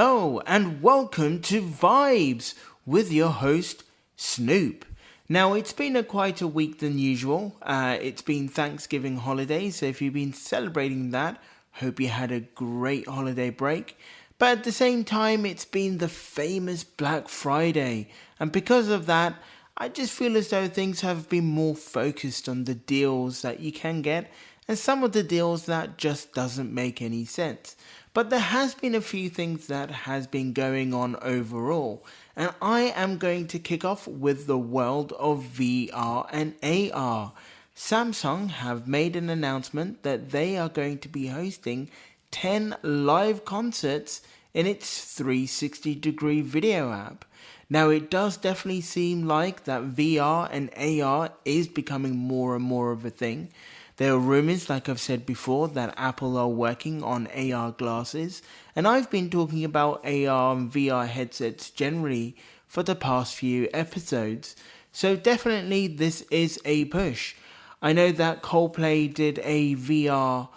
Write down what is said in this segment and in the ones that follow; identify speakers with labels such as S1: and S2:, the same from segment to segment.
S1: Hello and welcome to Vibes with your host Snoop. Now it's been quite a week than usual. It's been Thanksgiving holiday, so if you've been celebrating that, hope you had a great holiday break. But at the same time, it's been the famous Black Friday, and because of that, I just feel as though things have been more focused on the deals that you can get and some of the deals that just doesn't make any sense. But there has been a few things that has been going on overall, and I am going to kick off with the world of VR and AR. Samsung have made an announcement that they are going to be hosting 10 live concerts in its 360 degree video app. Now it does definitely seem like that VR and AR is becoming more and more of a thing. There are rumors, like I've said before, that Apple are working on AR glasses, and I've been talking about AR and VR headsets generally for the past few episodes. So definitely this is a push. I know that Coldplay did a VR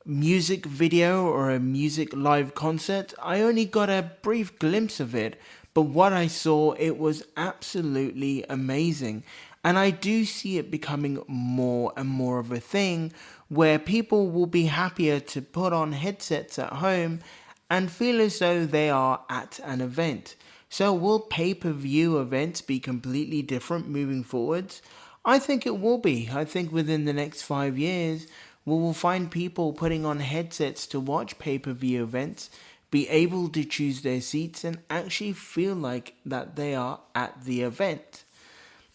S1: music video or a music live concert. I only got a brief glimpse of it, but what I saw, it was absolutely amazing. And I do see it becoming more and more of a thing where people will be happier to put on headsets at home and feel as though they are at an event. So will pay-per-view events be completely different moving forwards? I think it will be. I think within the next 5 years, we will find people putting on headsets to watch pay-per-view events, be able to choose their seats and actually feel like that they are at the event.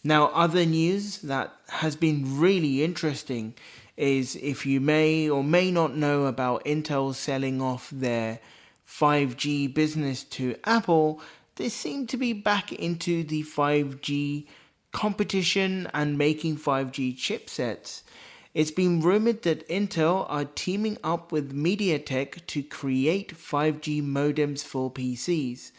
S1: Now, other news that has been really interesting is, if you may or may not know about Intel selling off their 5G business to Apple, they seem to be back into the 5G competition and making 5G chipsets. It's been rumored that Intel are teaming up with MediaTek to create 5G modems for PCs.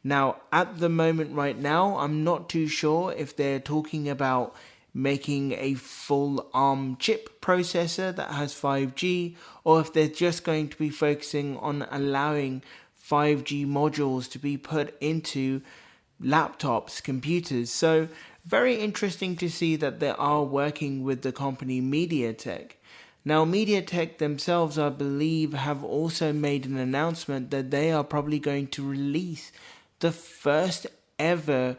S1: Now, at the moment right now, I'm not too sure if they're talking about making a full ARM chip processor that has 5G, or if they're just going to be focusing on allowing 5G modules to be put into laptops, computers. So, very interesting to see that they are working with the company MediaTek. Now, MediaTek themselves, I believe, have also made an announcement that they are probably going to release the first ever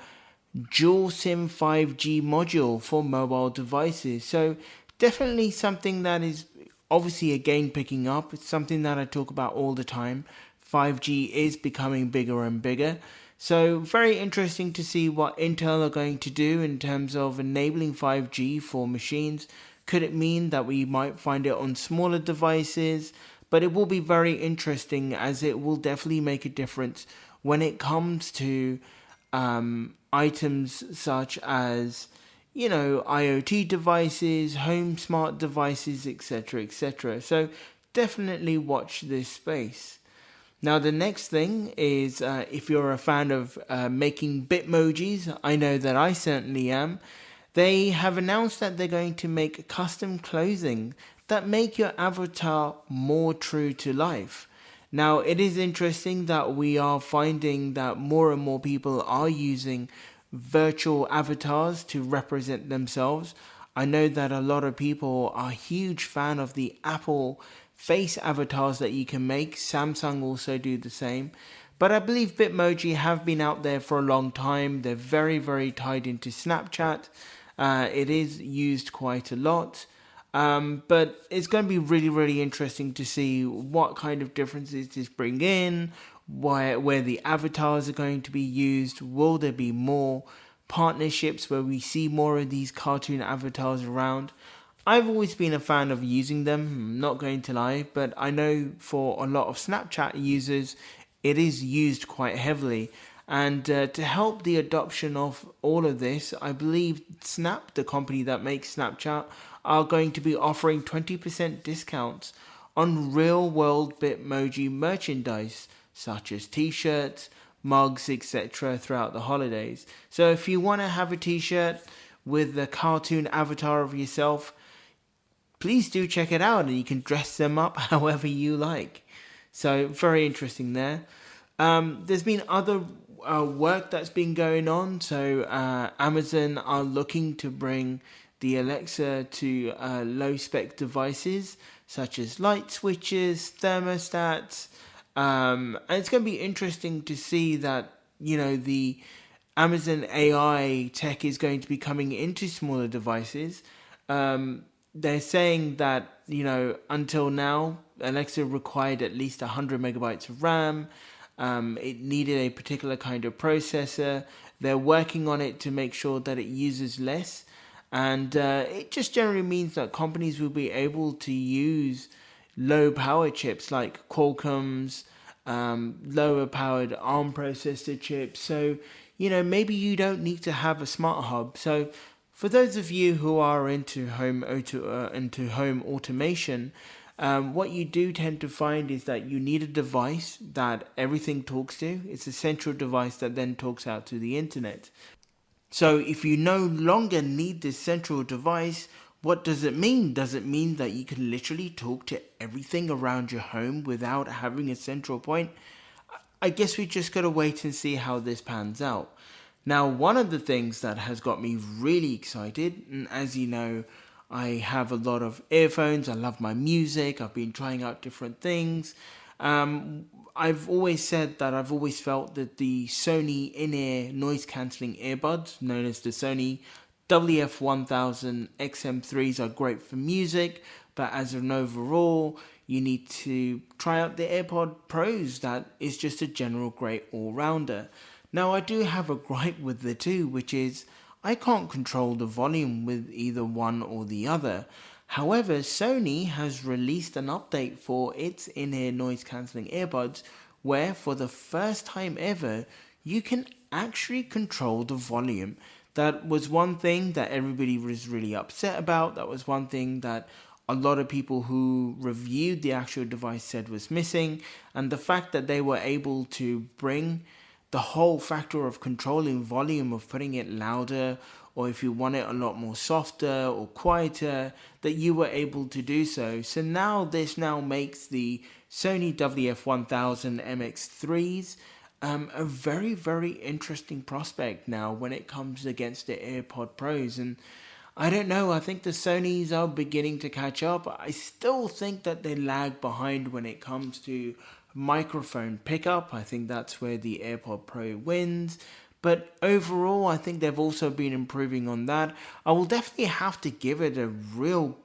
S1: dual SIM 5G module for mobile devices. So definitely something that is obviously again picking up. It's something that I talk about all the time. 5G is becoming bigger and bigger. So very interesting to see what Intel are going to do in terms of enabling 5G for machines. Could it mean that we might find it on smaller devices? But it will be very interesting, as it will definitely make a difference when it comes to items such as, IoT devices, home smart devices, etc., etc. So definitely watch this space. Now, the next thing is, if you're a fan of making Bitmojis, I know that I certainly am. They have announced that they're going to make custom clothing that make your avatar more true to life. Now, it is interesting that we are finding that more and more people are using virtual avatars to represent themselves. I know that a lot of people are a huge fan of the Apple face avatars that you can make. Samsung also do the same. But I believe Bitmoji have been out there for a long time. They're very, very tied into Snapchat. It is used quite a lot. But it's going to be really, really interesting to see what kind of differences this bring in, where the avatars are going to be used. Will there be more partnerships where we see more of these cartoon avatars around? I've always been a fan of using them, I'm not going to lie, but I know for a lot of Snapchat users, it is used quite heavily. And to help the adoption of all of this, I believe Snap, the company that makes Snapchat, are going to be offering 20% discounts on real-world Bitmoji merchandise, such as t-shirts, mugs, etc. throughout the holidays. So if you want to have a t-shirt with the cartoon avatar of yourself, please do check it out, and you can dress them up however you like. So very interesting there. There's been other work that's been going on. So Amazon are looking to bring the Alexa to low spec devices such as light switches, thermostats. And it's going to be interesting to see that, the Amazon AI tech is going to be coming into smaller devices. They're saying that, until now, Alexa required at least 100 megabytes of RAM. It needed a particular kind of processor. They're working on it to make sure that it uses less. And it just generally means that companies will be able to use low power chips like Qualcomm's, lower powered ARM processor chips. So, maybe you don't need to have a smart hub. So, for those of you who are into home automation, what you do tend to find is that you need a device that everything talks to. It's a central device that then talks out to the internet. So if you no longer need this central device, what does it mean? Does it mean that you can literally talk to everything around your home without having a central point? I guess we just gotta wait and see how this pans out. Now, one of the things that has got me really excited, and as you know, I have a lot of earphones, I love my music, I've been trying out different things. I've always said that I've always felt that the Sony in-ear noise cancelling earbuds, known as the Sony WF1000 XM3s, are great for music, but as an overall, you need to try out the AirPod Pros. That is just a general great all-rounder. Now, I do have a gripe with the two, which is I can't control the volume with either one or the other. However, Sony has released an update for its in-ear noise cancelling earbuds where for the first time ever you can actually control the volume. That was one thing that everybody was really upset about. That was one thing that a lot of people who reviewed the actual device said was missing. And the fact that they were able to bring the whole factor of controlling volume, of putting it louder, or if you want it a lot more softer or quieter, that you were able to do so. So now this now makes the Sony WF1000 MX3s a very, very interesting prospect now when it comes against the AirPod Pros. And I don't know, I think the Sonys are beginning to catch up. I still think that they lag behind when it comes to microphone pickup. I think that's where the AirPod Pro wins. But overall, I think they've also been improving on that. I will definitely have to give it a real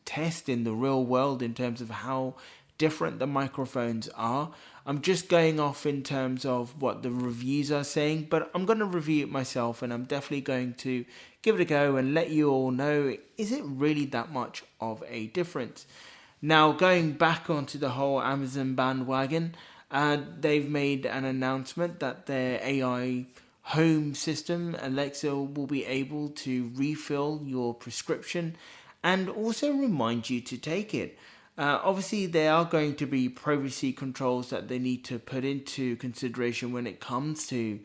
S1: test in the real world in terms of how different the microphones are. I'm just going off in terms of what the reviews are saying, but I'm going to review it myself and I'm definitely going to give it a go and let you all know, is it really that much of a difference? Now, going back onto the whole Amazon bandwagon, they've made an announcement that their AI home system, Alexa, will be able to refill your prescription and also remind you to take it. Obviously, there are going to be privacy controls that they need to put into consideration when it comes to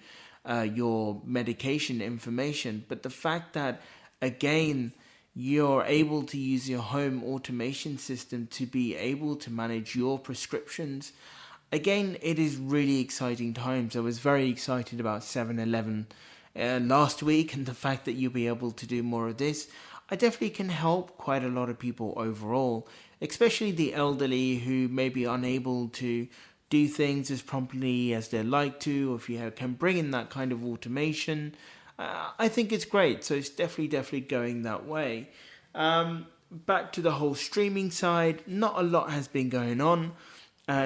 S1: your medication information. But the fact that, again, you're able to use your home automation system to be able to manage your prescriptions, again, it is really exciting times. I was very excited about 7-Eleven last week, and the fact that you'll be able to do more of this, I definitely can help quite a lot of people overall, especially the elderly who may be unable to do things as promptly as they'd like to, or if you can bring in that kind of automation. I think it's great, so it's definitely going that way. Back to the whole streaming side, not a lot has been going on.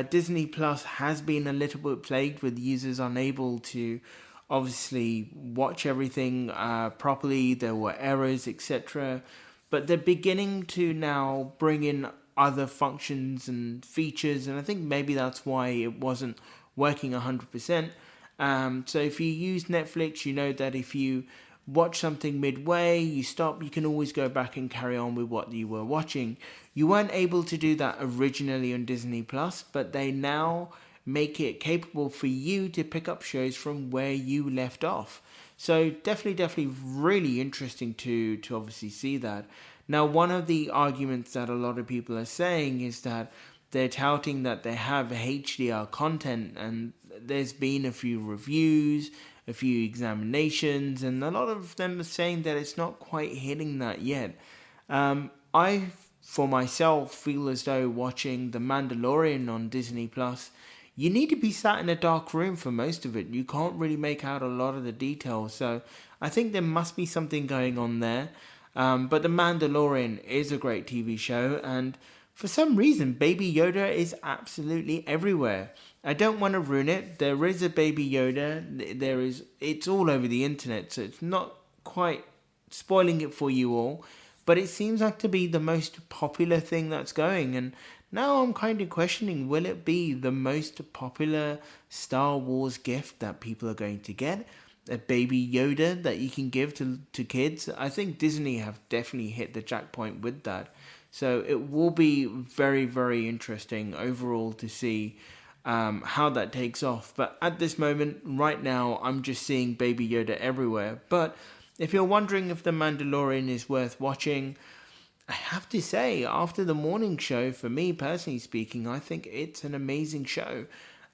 S1: Disney Plus has been a little bit plagued with users unable to obviously watch everything properly. There were errors, etc. But they're beginning to now bring in other functions and features, and I think maybe that's why it wasn't working 100%. So if you use Netflix, you know that if you watch something midway, you stop, you can always go back and carry on with what you were watching. You weren't able to do that originally on Disney Plus, but they now make it capable for you to pick up shows from where you left off. So definitely really interesting to obviously see that. Now, one of the arguments that a lot of people are saying is that they're touting that they have HDR content, and there's been a few reviews, a few examinations, and a lot of them are saying that it's not quite hitting that yet. I, for myself, feel as though watching The Mandalorian on Disney Plus, you need to be sat in a dark room for most of it. You can't really make out a lot of the details. So I think there must be something going on there. But The Mandalorian is a great TV show, and for some reason, Baby Yoda is absolutely everywhere. I don't want to ruin it. There is a Baby Yoda. It's all over the internet, so it's not quite spoiling it for you all. But it seems like to be the most popular thing that's going, and now I'm kind of questioning, will it be the most popular Star Wars gift that people are going to get? A Baby Yoda that you can give to kids? I think Disney have definitely hit the jackpot with that. So it will be very, very interesting overall to see how that takes off. But at this moment, right now, I'm just seeing Baby Yoda everywhere. But if you're wondering if The Mandalorian is worth watching, I have to say, after the morning show, for me personally speaking, I think it's an amazing show.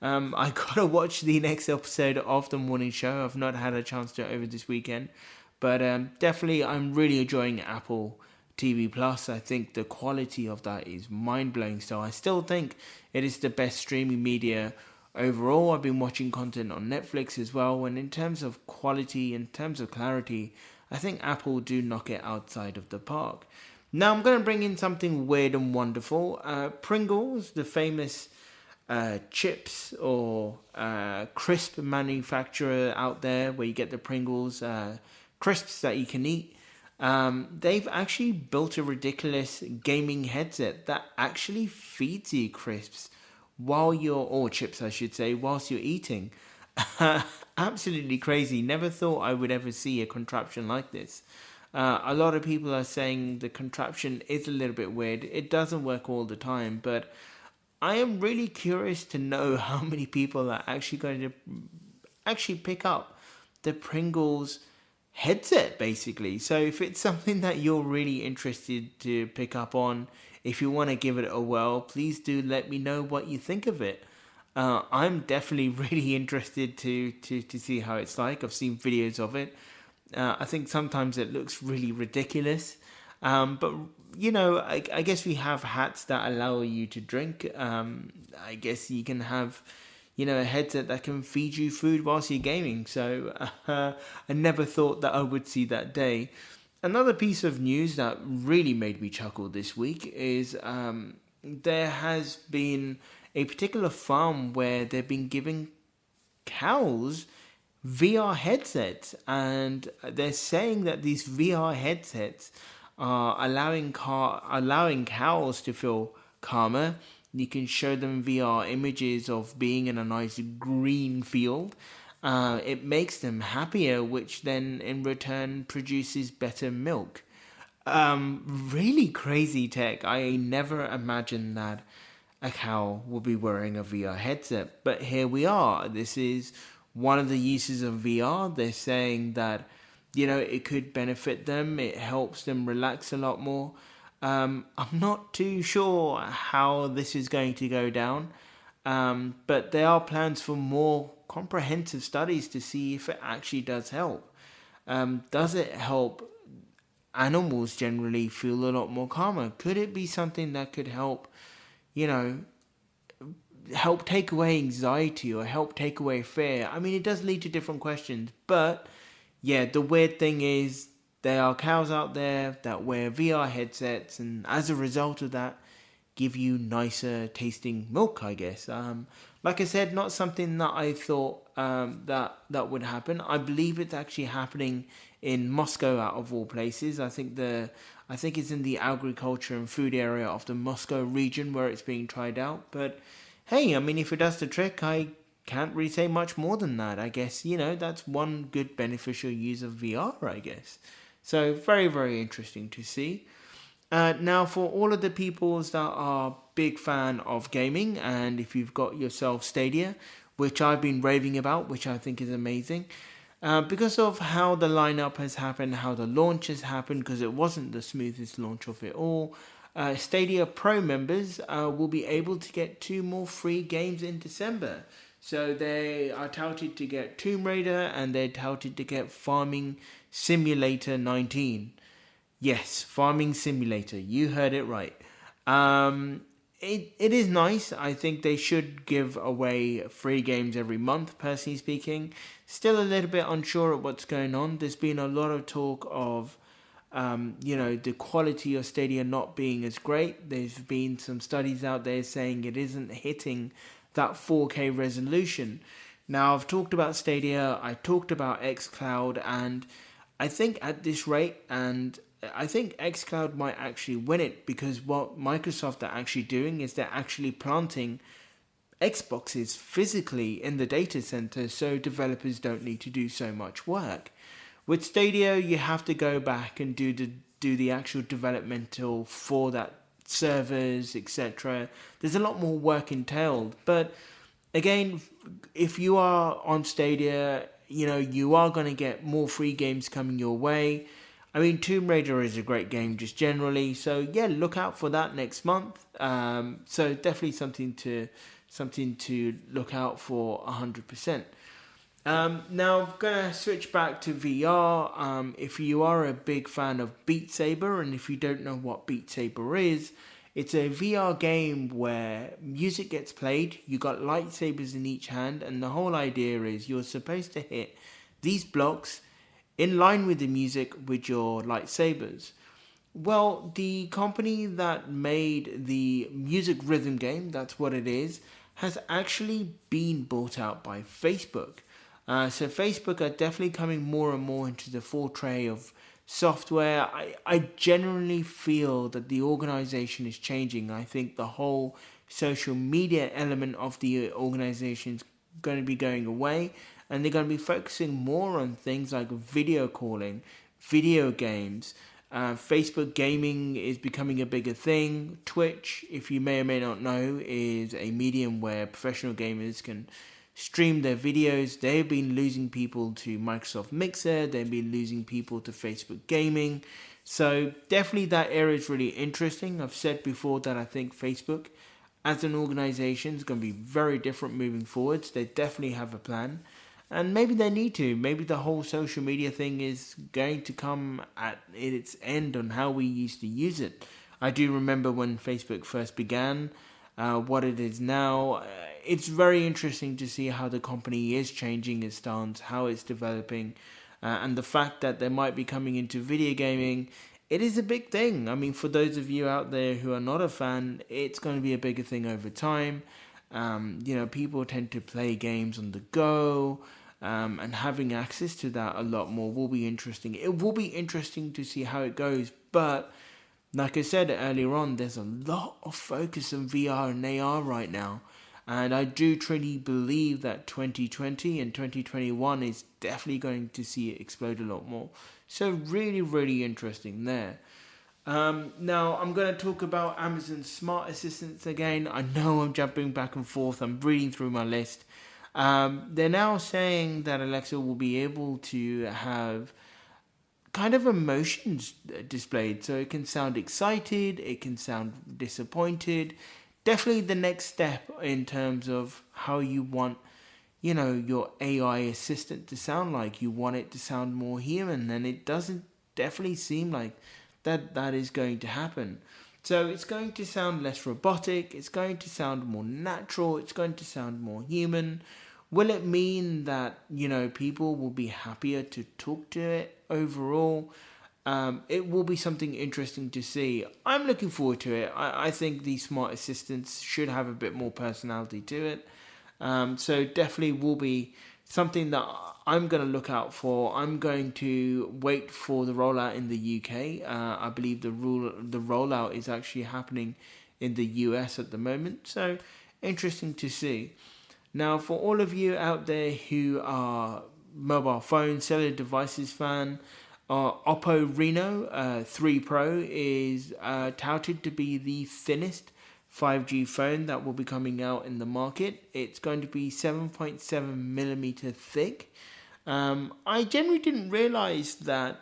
S1: I gotta watch the next episode of the morning show. I've not had a chance to over this weekend, but definitely I'm really enjoying Apple TV Plus. I think the quality of that is mind blowing. So I still think it is the best streaming media overall. I've been watching content on Netflix as well, and in terms of quality, in terms of clarity, I think Apple do knock it outside of the park. Now I'm going to bring in something weird and wonderful. Pringles, the famous chips or crisp manufacturer out there where you get the Pringles crisps that you can eat. They've actually built a ridiculous gaming headset that actually feeds you crisps or chips I should say, whilst you're eating. Absolutely crazy. Never thought I would ever see a contraption like this. A lot of people are saying the contraption is a little bit weird. It doesn't work all the time, but I am really curious to know how many people are actually going to actually pick up the Pringles headset, basically. So if it's something that you're really interested to pick up on, if you want to give it a whirl, please do let me know what you think of it. I'm definitely really interested to see how it's like. I've seen videos of it. I think sometimes it looks really ridiculous. But, I guess we have hats that allow you to drink. I guess you can have, a headset that can feed you food whilst you're gaming. So I never thought that I would see that day. Another piece of news that really made me chuckle this week is there has been a particular farm where they've been giving cows VR headsets, and they're saying that these VR headsets are allowing cows to feel calmer. You can show them VR images of being in a nice green field. It makes them happier, which then in return produces better milk. Really crazy tech. I never imagined that a cow will be wearing a VR headset, but here we are. This is one of the uses of VR. They're saying that, it could benefit them. It helps them relax a lot more. I'm not too sure how this is going to go down, but there are plans for more comprehensive studies to see if it actually does help. Does it help animals generally feel a lot more calmer? Could it be something that could help, help take away anxiety or help take away fear? I mean, it does lead to different questions, but yeah, the weird thing is there are cows out there that wear VR headsets, and as a result of that, give you nicer tasting milk, I guess. Like I said, not something that I thought that would happen. I believe it's actually happening in Moscow, out of all places. I think it's in the agriculture and food area of the Moscow region where it's being tried out. But hey, I mean, if it does the trick, I can't really say much more than that. I guess, that's one good beneficial use of VR, I guess. So very, very interesting to see. Now, for all of the peoples that are big fan of gaming, and if you've got yourself Stadia, which I've been raving about, which I think is amazing, because of how the lineup has happened, how the launch has happened, because it wasn't the smoothest launch of it all, Stadia Pro members will be able to get 2 more free games in December. So they are touted to get Tomb Raider and they're touted to get Farming Simulator 19. Yes, Farming Simulator. You heard it right. Um, it is nice. I think they should give away free games every month, personally speaking. Still a little bit unsure of what's going on. There's been a lot of talk of, the quality of Stadia not being as great. There's been some studies out there saying it isn't hitting that 4K resolution. Now, I've talked about Stadia, I talked about xCloud, and I think at this rate, and I think xCloud might actually win it, because what Microsoft are actually doing is they're actually planting Xboxes physically in the data center so developers don't need to do so much work. With Stadia, you have to go back and do the actual developmental for that servers, etc. There's a lot more work entailed, but again, if you are on Stadia, you are going to get more free games coming your way. I mean, Tomb Raider is a great game just generally, so yeah, look out for that next month. So definitely something to look out for 100%. Now, I'm going to switch back to VR. If you are a big fan of Beat Saber, and if you don't know what Beat Saber is, it's a VR game where music gets played, you got lightsabers in each hand, and the whole idea is you're supposed to hit these blocks in line with the music with your lightsabers. Well, the company that made the music rhythm game, that's what it is, has actually been bought out by Facebook. So Facebook are definitely coming more and more into the foray of software. I generally feel that the organization is changing. I think the whole social media element of the organization is going to be going away, and they're going to be focusing more on things like video calling, video games. Facebook gaming is becoming a bigger thing. Twitch, if you may or may not know, is a medium where professional gamers can stream their videos. They've been losing people to Microsoft Mixer. They've been losing people to Facebook Gaming. So definitely that area is really interesting. I've said before that I think Facebook as an organization is going to be very different moving forwards. They definitely have a plan. And maybe they need to. Maybe the whole social media thing is going to come at its end on how we used to use it. I do remember when Facebook first began, what it is now. It's very interesting to see how the company is changing its stance, how it's developing, and the fact that they might be coming into video gaming. It is a big thing. I mean, for those of you out there who are not a fan, it's going to be a bigger thing over time. People tend to play games on the go, and having access to that a lot more will be interesting. It will be interesting to see how it goes, but like I said earlier on, there's a lot of focus on VR and AR right now. And I do truly believe that 2020 and 2021 is definitely going to see it explode a lot more. So really, really interesting there. Now, I'm going to talk about Amazon's smart assistants again. I know I'm jumping back and forth. I'm reading through my list. They're now saying that Alexa will be able to have kind of emotions displayed. So it can sound excited, it can sound disappointed. Definitely the next step in terms of how you want, your AI assistant to sound like. You want it to sound more human, and it doesn't definitely seem like that is going to happen. So it's going to sound less robotic, it's going to sound more natural, it's going to sound more human. Will it mean that, people will be happier to talk to it overall? It will be something interesting to see. I'm looking forward to it. I think these smart assistants should have a bit more personality to it. So definitely will be something that I'm going to look out for. I'm going to wait for the rollout in the UK. I believe the rollout is actually happening in the US at the moment. So interesting to see. Now, for all of you out there who are mobile phone, cellular devices fan, Oppo Reno 3 Pro is touted to be the thinnest 5G phone that will be coming out in the market. It's going to be 7.7 millimeter thick. I generally didn't realize that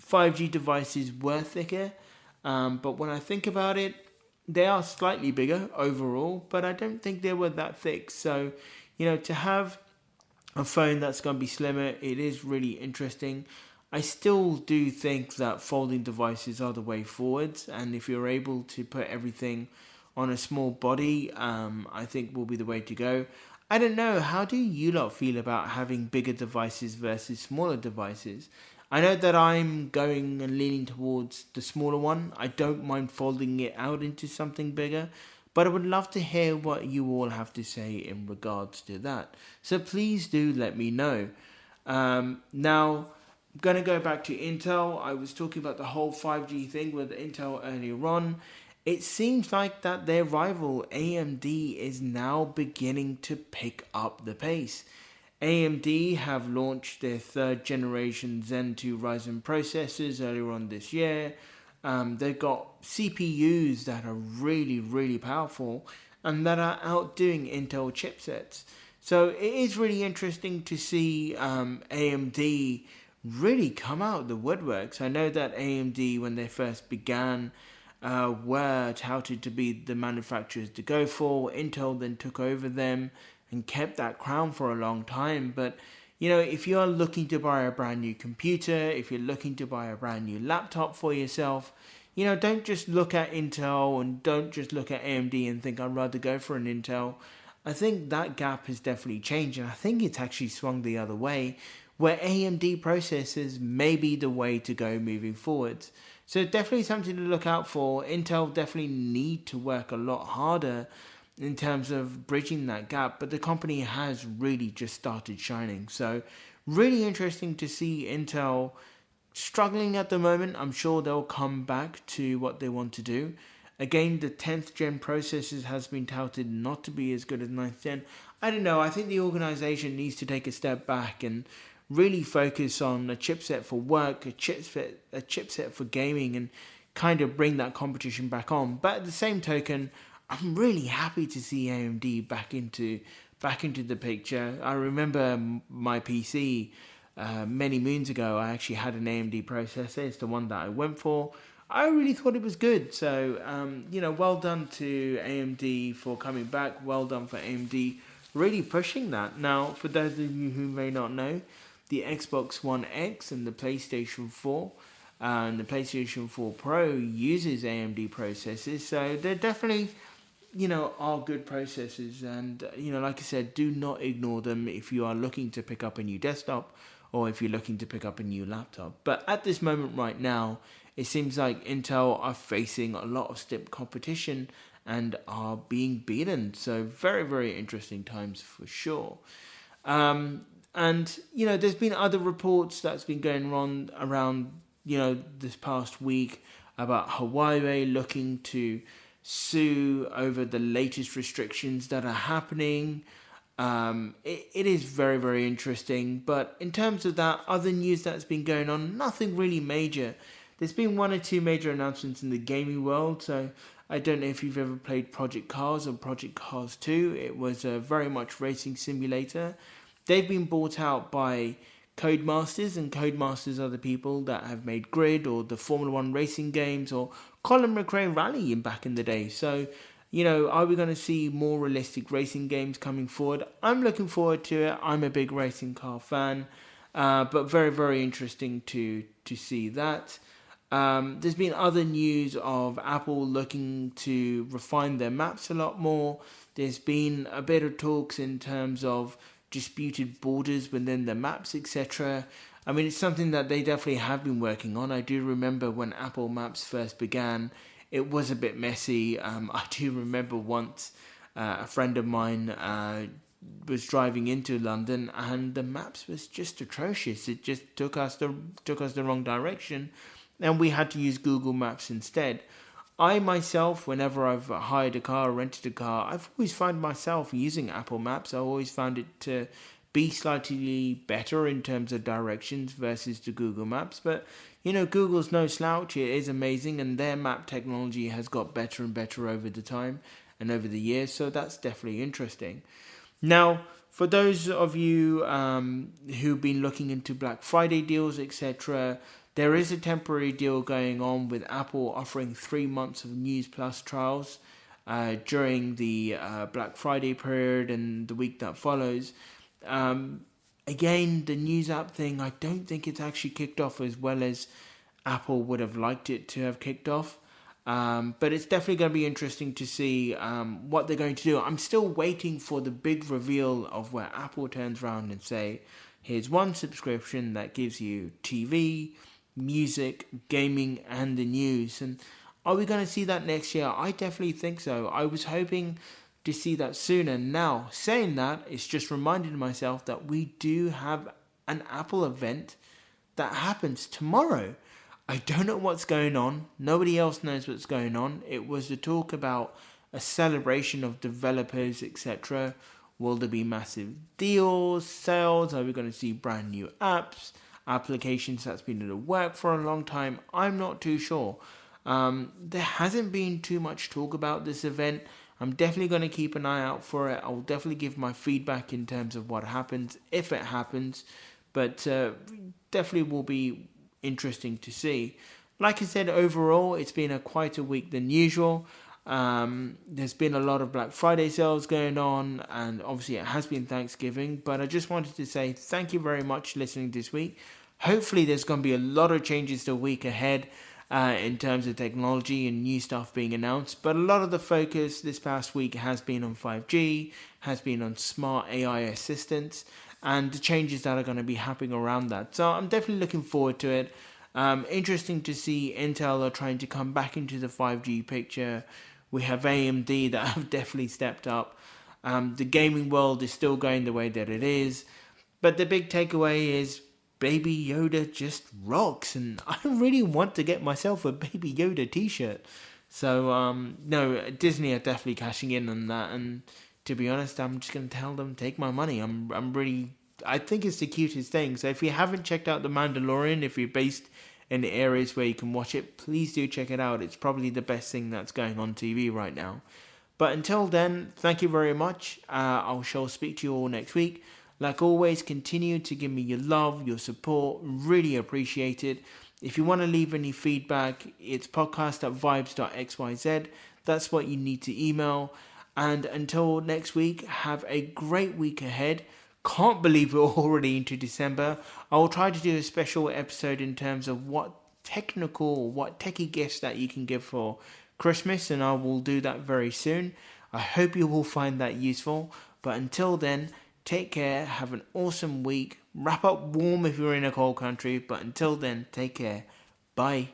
S1: 5G devices were thicker, but when I think about it, they are slightly bigger overall, but I don't think they were that thick. So to have a phone that's going to be slimmer, it is really interesting. I still do think that folding devices are the way forwards, and if you're able to put everything on a small body, I think will be the way to go. I don't know, how do you lot feel about having bigger devices versus smaller devices? I know that I'm going and leaning towards the smaller one. I don't mind folding it out into something bigger, but I would love to hear what you all have to say in regards to that. So please do let me know. Now, I'm going to go back to Intel. I was talking about the whole 5G thing with Intel earlier on. It seems like that their rival AMD is now beginning to pick up the pace. AMD have launched their third generation Zen 2 Ryzen processors earlier on this year. They've got CPUs that are really, really powerful and that are outdoing Intel chipsets. So it is really interesting to see AMD really come out the woodworks. I know that AMD, when they first began, were touted to be the manufacturers to go for. Intel then took over them and kept that crown for a long time. But if you're looking to buy a brand new computer, if you're looking to buy a brand new laptop for yourself, don't just look at Intel and don't just look at AMD and think I'd rather go for an Intel. I think that gap has definitely changed, and I think it's actually swung the other way, where AMD processors may be the way to go moving forwards. So definitely something to look out for. Intel definitely need to work a lot harder in terms of bridging that gap, but the company has really just started shining. So really interesting to see Intel struggling at the moment. I'm sure they'll come back to what they want to do. Again, the 10th gen processors has been touted not to be as good as 9th gen. I don't know, I think the organization needs to take a step back and really focus on a chipset for work, a chipset for gaming, and kind of bring that competition back on. But at the same token, I'm really happy to see AMD back into the picture. I remember my PC many moons ago. I actually had an AMD processor. It's the one that I went for. I really thought it was good. So, well done to AMD for coming back. Well done for AMD really pushing that. Now, for those of you who may not know, the Xbox One X and the PlayStation 4 and the PlayStation 4 Pro uses AMD processors. So they're definitely, are good processors. And, like I said, do not ignore them if you are looking to pick up a new desktop or if you're looking to pick up a new laptop. But at this moment right now, it seems like Intel are facing a lot of stiff competition and are being beaten. So very, very interesting times for sure. And, there's been other reports that's been going on around, this past week about Huawei looking to sue over the latest restrictions that are happening. It is very, very interesting. But in terms of that other news that's been going on, nothing really major. There's been one or two major announcements in the gaming world. So I don't know if you've ever played Project Cars or Project Cars 2. It was a very much racing simulator. They've been bought out by Codemasters, and Codemasters are the people that have made Grid or the Formula 1 racing games or Colin McRae Rally back in the day. So, are we going to see more realistic racing games coming forward? I'm looking forward to it. I'm a big racing car fan, but very, very interesting to see that. There's been other news of Apple looking to refine their maps a lot more. There's been a bit of talks in terms of disputed borders within the maps, etc. I mean, it's something that they definitely have been working on. I do remember when Apple Maps first began, it was a bit messy. I do remember once a friend of mine was driving into London and the maps was just atrocious. It just took us the wrong direction, and we had to use Google Maps instead. I myself, whenever I've hired a car or rented a car, I've always found myself using Apple Maps. I always found it to be slightly better in terms of directions versus the Google Maps. But, Google's no slouch. It is amazing, and their map technology has got better and better over the time and over the years. So that's definitely interesting. Now, for those of you who've been looking into Black Friday deals, etc., there is a temporary deal going on with Apple offering 3 months of News Plus trials. during the Black Friday period and the week that follows. Again, the news app thing, I don't think it's actually kicked off as well as Apple would have liked it to have kicked off. But it's definitely going to be interesting to see what they're going to do. I'm still waiting for the big reveal of where Apple turns around and say, here's one subscription that gives you TV, music, gaming, and the news. And are we going to see that next year? I definitely think so. I was hoping to see that sooner. Now, saying that, it's just reminded myself that we do have an Apple event that happens tomorrow. I don't know what's going on. Nobody else knows what's going on. It was a talk about a celebration of developers, etc. Will there be massive deals, sales? Are we going to see brand new apps, applications that's been in the work for a long time? I'm not too sure. There hasn't been too much talk about this event. I'm definitely going to keep an eye out for it. I'll definitely give my feedback in terms of what happens, if it happens. But definitely will be interesting to see. Like I said, overall, it's been quite a week than usual. There's been a lot of Black Friday sales going on, and obviously it has been Thanksgiving. But I just wanted to say thank you very much for listening this week. Hopefully there's going to be a lot of changes the week ahead in terms of technology and new stuff being announced. But a lot of the focus this past week has been on 5G, has been on smart AI assistants, and the changes that are going to be happening around that. So I'm definitely looking forward to it. Interesting to see Intel are trying to come back into the 5G picture. We have AMD that have definitely stepped up. The gaming world is still going the way that it is. But the big takeaway is Baby Yoda just rocks. And I really want to get myself a Baby Yoda t-shirt. So, no, Disney are definitely cashing in on that. And to be honest, I'm just going to tell them, take my money. I think it's the cutest thing. So if you haven't checked out The Mandalorian, if you're based in the areas where you can watch it, please do check it out. It's probably the best thing that's going on TV right now. But until then, thank you very much. I shall speak to you all next week. Like always, continue to give me your love, your support. Really appreciate it. If you want to leave any feedback, it's podcast@vibes.xyz. That's what you need to email. And until next week, have a great week ahead. Can't believe we're already into December. I will try to do a special episode in terms of what techie gifts that you can give for Christmas, and I will do that very soon. I hope you will find that useful. But until then, take care, have an awesome week. Wrap up warm if you're in a cold country. But until then, take care. Bye.